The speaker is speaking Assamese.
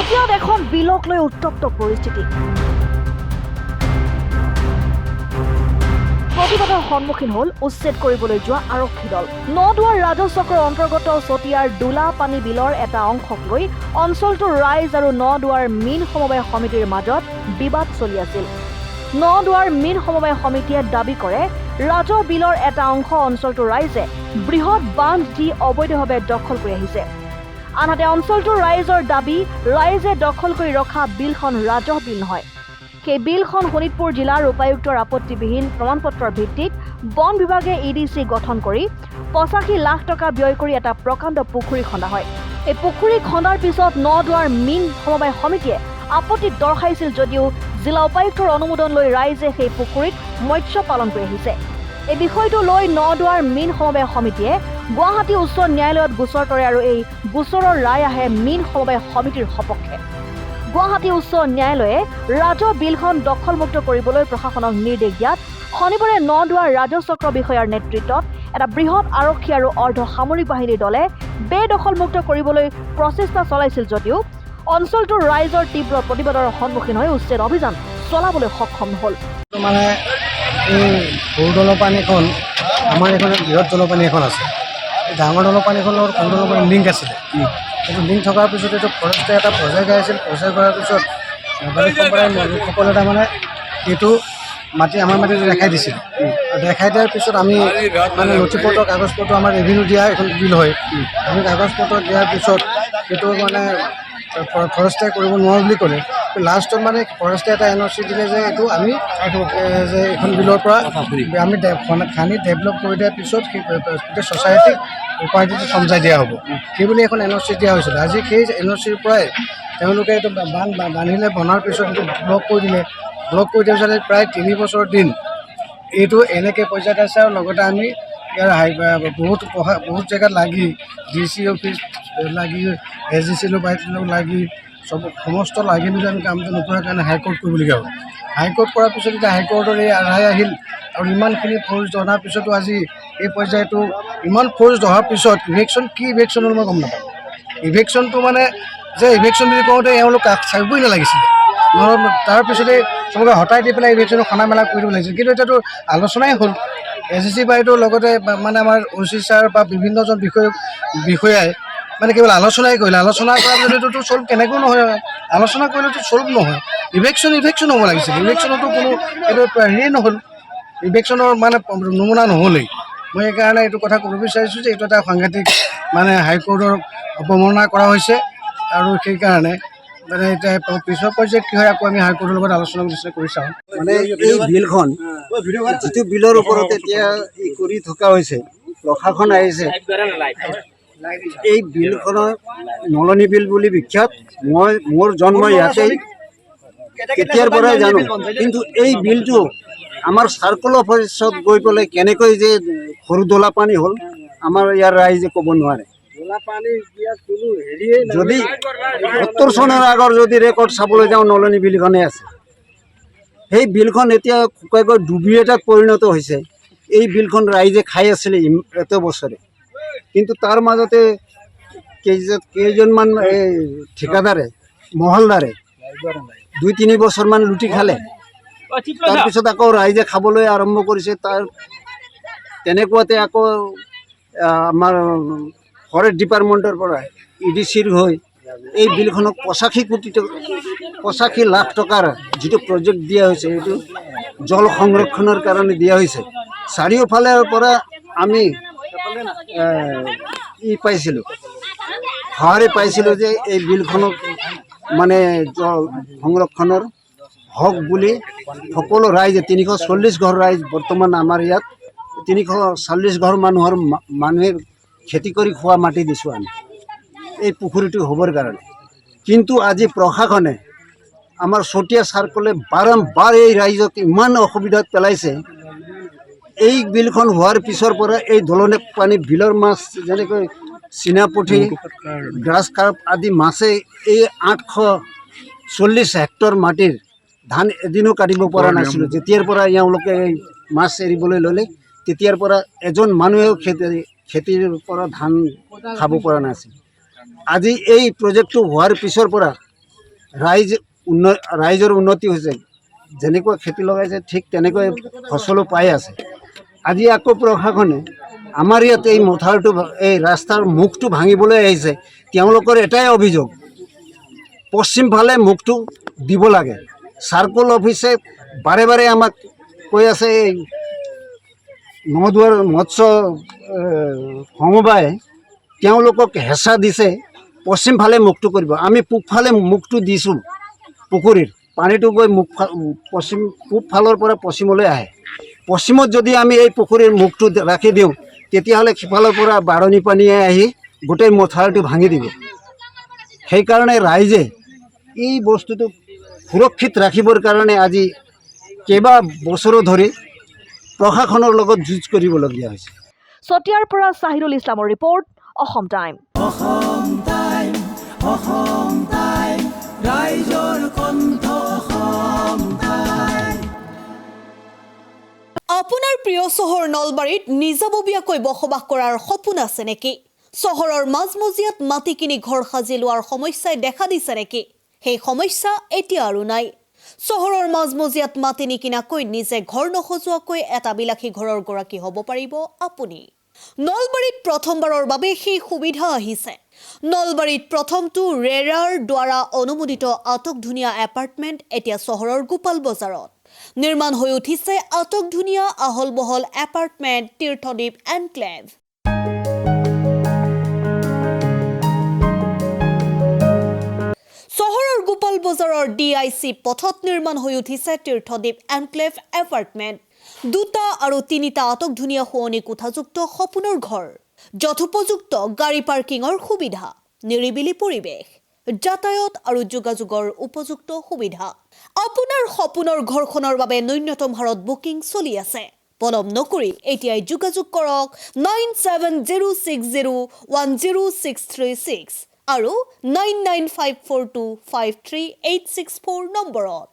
চতিয়াত এখন বিলক লৈ উত্তপ্ত পৰিস্থিতি। প্ৰতিবাদৰ সন্মুখীন হ'ল উচ্ছেদ কৰিবলৈ যোৱা আৰক্ষী দল। নদুৱাৰ ৰাজচক্ৰৰ অন্তৰ্গত চতিয়াৰ দোলাপানী বিলৰ এটা অংশক লৈ অঞ্চলটোৰ ৰাইজ আৰু নদুৱাৰ মীন সমবায় সমিতিৰ মাজত বিবাদ চলি আছিল। নদুৱাৰ মীন সমবায় সমিতিয়ে দাবী কৰে ৰাজহ বিলৰ এটা অংশ অঞ্চলটোৰ ৰাইজে বৃহৎ বান্ধ দি অবৈধভাৱে দখল কৰি আহিছে। আনহাতে অঞ্চলটোৰ ৰাইজৰ দাবী ৰাইজে দখল কৰি ৰখা বিলখন ৰাজহ বিল নহয়। সেই বিলখন শোণিতপুৰ জিলাৰ উপায়ুক্তৰ আপত্তিবিহীন প্ৰমাণপত্ৰৰ ভিত্তিত বন বিভাগে EDC গঠন কৰি 85 লাখ টকা ব্যয় কৰি এটা প্ৰকাণ্ড পুখুৰী খন্দা হয়। এই পুখুৰী খন্দাৰ পিছত নদুৱাৰ মীন সমবায় সমিতিয়ে আপত্তি দৰ্শাইছিল যদিও জিলা উপায়ুক্তৰ অনুমোদন লৈ ৰাইজে সেই পুখুৰীত মৎস্য পালন কৰি আহিছে। এই বিষয়টো লৈ নদুৱাৰ মীন সমবায় সমিতিয়ে গুৱাহাটী উচ্চ ন্যায়ালয়ত গোচৰ তৰে আৰু এই গোচৰৰ ৰায় আহে মীন সমবায় সমিতিৰ সপক্ষে। গুৱাহাটী উচ্চ ন্যায়ালয়ে ৰাজহ বিলখন দখলমুক্ত কৰিবলৈ প্ৰশাসনক নিৰ্দেশ দিয়াত শনিবাৰে নদুৱাৰ ৰাজচক্ৰ বিষয়াৰ নেতৃত্বত এটা বৃহৎ আৰক্ষী আৰু অৰ্ধ সামৰিক বাহিনীৰ দলে বেদখলমুক্ত কৰিবলৈ প্ৰচেষ্টা চলাইছিল যদিও অঞ্চলটোৰ ৰাইজৰ তীব্ৰ প্ৰতিবাদৰ সন্মুখীন হৈ উচ্ছেদ অভিযান চলাবলৈ সক্ষম নহ'ল। মানে এই সৰু দলপানীখন আমাৰ এইখন বৃহৎ দলপানী এখন আছে। এই ডাঙৰ দলপানীখনৰ সৰু দলপানী লিংক আছিলে। এইটো লিংক থকাৰ পিছত এইটো ফৰেষ্টে এটা প্ৰজেক্ট আহিছিল। প্ৰজেক্ট কৰাৰ পিছত নেপালী সম্প্ৰদায়ৰ লোকসকলে তাৰমানে এইটো মাটি আমাৰ মাটিটো দেখাই দিছিল। দেখাই দিয়াৰ পিছত আমি মানে নথিপত্ৰ কাগজ পত্ৰ আমাৰ ৰেভিনিউ দিয়া এখন বিল হয়। আমি কাগজ পত্ৰ দিয়াৰ পিছত এইটো মানে ফৰেষ্টে কৰিব নোৱাৰোঁ বুলি ক'লে। লাষ্টত মানে ফৰেষ্টে এটা NOC দিলে যে এইটো আমি যে এখন বিলৰ পৰা আমি খানি ডেভেলপ কৰি দিয়াৰ পিছত সেই গোটেই ছ'চাইটিক প্ৰপাৰ্টিটো সমজাই দিয়া হ'ব। সেইবুলি এখন NOC দিয়া হৈছিলে। আজি সেই NOCৰ পৰাই তেওঁলোকে এইটো বান্ধিলে, বনাৰ পিছত এইটো ব্লক কৰি দিলে। ব্লক কৰি দিয়াৰ পিছত প্ৰায় 3 বছৰ দিন এইটো এনেকৈ পৰ্যায়ত আছে। আৰু লগতে আমি ইয়াৰ বহুত জেগাত লাগি DC অফিচ লাগি SDC লাগি সমস্ত লাগি মেলি আমি কামটো নকৰাৰ কাৰণে হাইকোৰ্ট কৰিবলগীয়া হ'ল। হাইকোৰ্ট কৰাৰ পিছত এতিয়া হাইকোৰ্টৰ এই ৰায় আহিল আৰু ইমানখিনি ফ'ৰ্চ অনাৰ পিছতো আজি এই পৰ্যায়টো ইমান ফ'ৰ্চ অহাৰ পিছত ইভেকশ্যন কি ইভেকশ্যন হ'ল মই গম নাপাওঁ। ইভেকশ্যনটো মানে যে ইভেকশ্যন বুলি কওঁতে এওঁলোক চাবই নালাগিছিলে। তাৰপিছতে চবকে হটাই দি পেলাই ইভেকশ্যনটো খনা মেলা কৰি দিব লাগিছিল। কিন্তু এতিয়াতো আলোচনাই হ'ল। SDC বাইদেউৰ লগতে মানে আমাৰ OC ছাৰ বা বিভিন্নজন বিষয়াই মানে কেৱল আলোচনাই কৰিলে। আলোচনা কৰাৰ পিছততো চল্ভ কেনেকৈ নহয়, আলোচনা কৰিলেতো চল্ভ নহয়। ইভেকশ্যন হ'ব লাগিছিল। ইভেকশ্যনতো কোনো এইটো হেৰিয়ে নহ'ল, ইভেকশ্যনৰ মানে নমুনা নহ'লেই। মই সেইকাৰণে এইটো কথা ক'ব বিচাৰিছোঁ যে এইটো এটা সাংঘাতিক মানে হাইকোৰ্টৰ অৱমাননা কৰা হৈছে। আৰু সেইকাৰণে মানে এতিয়া পিছৰ পৰ্যায়ত কি হয় আকৌ আমি হাইকোৰ্টৰ লগত আলোচনা কৰি চাওঁ। মানে এই বিলখন যিটো বিলৰ ওপৰত এতিয়া কৰি থকা হৈছে, প্ৰশাসন আহিছে, এই বিলখনৰ নলনী বিল বুলি বিখ্যাত। মোৰ জন্ম ইয়াতেই, তেতিয়াৰ পৰাই জানো। কিন্তু এই বিলটো আমাৰ চাৰ্কল অফিচত গৈ পেলাই কেনেকৈ যে সৰু দোলাপানী হ'ল আমাৰ ইয়াৰ ৰাইজে ক'ব নোৱাৰে। যদি 70 চনৰ আগৰ যদি ৰেকৰ্ড চাবলৈ যাওঁ, নলনী বিলখনেই আছে। সেই বিলখন এতিয়া শুকাই গৈ ডুবি এটাত পৰিণত হৈছে। এই বিলখন ৰাইজে খাই আছিলে এত বছৰে। কিন্তু তাৰ মাজতে কেইজনমান এই ঠিকাদাৰে মহলদাৰে 2-3 বছৰমান লুটি খালে। তাৰপিছত আকৌ ৰাইজে খাবলৈ আৰম্ভ কৰিছে। তেনেকুৱাতে আকৌ আমাৰ ফৰেষ্ট ডিপাৰ্টমেণ্টৰ পৰা EDCৰ হৈ এই বিলখনক 85 লাখ টকাৰ যিটো প্ৰজেক্ট দিয়া হৈছে, এইটো জল সংৰক্ষণৰ কাৰণে দিয়া হৈছে। চাৰিওফালৰ পৰা আমি পাইছিলোঁ যে এই বিলখনক মানে জল সংৰক্ষণৰ হক বুলি সকলো ৰাইজে 340 ঘৰ ৰাইজ বৰ্তমান আমাৰ ইয়াত 340 ঘৰ মানুহে খেতি কৰি খোৱা মাটি দিছোঁ আমি এই পুখুৰীটো হ'বৰ কাৰণে। কিন্তু আজি প্ৰশাসনে আমাৰ চতিয়া চাৰ্কলে বাৰম্বাৰ এই ৰাইজক ইমান অসুবিধাত পেলাইছে। এই বিলখন হোৱাৰ পিছৰ পৰা এই দলনি পানী বিলৰ মাছ যেনেকৈ চীনা পুঠি, গ্ৰাছ কাৰ্প আদি মাছে এই 840 হেক্টৰ মাটিৰ ধান এদিনো কাটিব পৰা নাছিলোঁ। যেতিয়াৰ পৰা এওঁলোকে এই মাছ এৰিবলৈ ল'লে, তেতিয়াৰ পৰা এজন মানুহেও খেতিৰ পৰা ধান খাব পৰা নাছিল। আজি এই প্ৰজেক্টটো হোৱাৰ পিছৰ পৰা ৰাইজৰ উন্নতি হৈছে। যেনেকৈ খেতি লগাইছে ঠিক তেনেকৈ ফচলো পাই আছে। আজি আকৌ প্ৰশাসনে আমাৰ ইয়াত এই মথাউৰিটো এই ৰাস্তাৰ মুখটো ভাঙিবলৈ আহিছে। তেওঁলোকৰ এটাই অভিযোগ, পশ্চিম ফালে মুখটো দিব লাগে। চাৰ্কল অফিচে বাৰে বাৰে আমাক কৈ আছে, এই নদুৱাৰ মৎস্য সমবায়ে তেওঁলোকক হেঁচা দিছে পশ্চিম ফালে মুখটো কৰিব। আমি পূবফালে মুখটো দিছোঁ পুখুৰীৰ পানীটো গৈ পূব ফালৰ পৰা পশ্চিমলৈ আহে। পশ্চিমত যদি আমি এই পুখুৰীৰ মুখটো ৰাখি দিওঁ, তেতিয়াহ'লে সিফালৰ পৰা বাঢ়নি পানীয়ে আহি গোটেই মথাউৰিটো ভাঙি দিব। সেইকাৰণে ৰাইজে এই বস্তুটো সুৰক্ষিত ৰাখিবৰ কাৰণে আজি কেইবা বছৰো ধৰি প্ৰশাসনৰ লগত যুঁজ কৰিবলগীয়া হৈছে। চতিয়াৰ পৰা চাহিৰুল ইছলামৰ ৰিপৰ্ট, অসম টাইম। আপোনাৰ প্ৰিয় চহৰ নলবাৰীত নিজাববীয়াকৈ বসবাস কৰাৰ সপোন আছে নেকি? চহৰৰ মাজমজিয়াত মাটি কিনি ঘৰ সাজি লোৱাৰ সমস্যাই দেখা দিছে নেকি? সেই সমস্যা এতিয়া আৰু নাই। চহৰৰ মাজমজিয়াত মাটি নিকিনাকৈ নিজে ঘৰ নসজোৱাকৈ এটা বিলাসী ঘৰৰ গৰাকী হ'ব পাৰিব আপুনি। নলবাৰীত প্ৰথমবাৰৰ বাবে সেই সুবিধা আহিছে। নলবাৰীত প্ৰথমটো ৰেৰাৰ দ্বাৰা অনুমোদিত আটকধুনীয়া এপাৰ্টমেণ্ট এতিয়া চহৰৰ গোপাল বজাৰত নিৰ্মাণ হৈ উঠিছে। আটকধুনীয়া আহল বহল এপাৰ্টমেণ্ট তীৰ্থদ্বীপ এনক্লেভ। চহৰৰ গোপাল বজাৰৰ DIC পথত নিৰ্মাণ হৈ উঠিছে তীৰ্থদ্বীপ এনক্লেভ এপাৰ্টমেণ্ট। 2টা আৰু 3টা আটকধুনীয়া শুৱনি কোঠাযুক্ত সপোনৰ ঘৰ, যথোপযুক্ত গাড়ী পাৰ্কিঙৰ সুবিধা, নিৰিবিলি পৰিৱেশ, যাতায়াত আৰু যোগাযোগৰ উপযুক্ত সুবিধা। আপোনাৰ সপোনৰ ঘৰখনৰ বাবে ন্যূনতম হাৰত বুকিং চলি আছে। পলম নকৰি এতিয়াই যোগাযোগ কৰক 9706010636 আৰু 9954253864 নম্বৰত।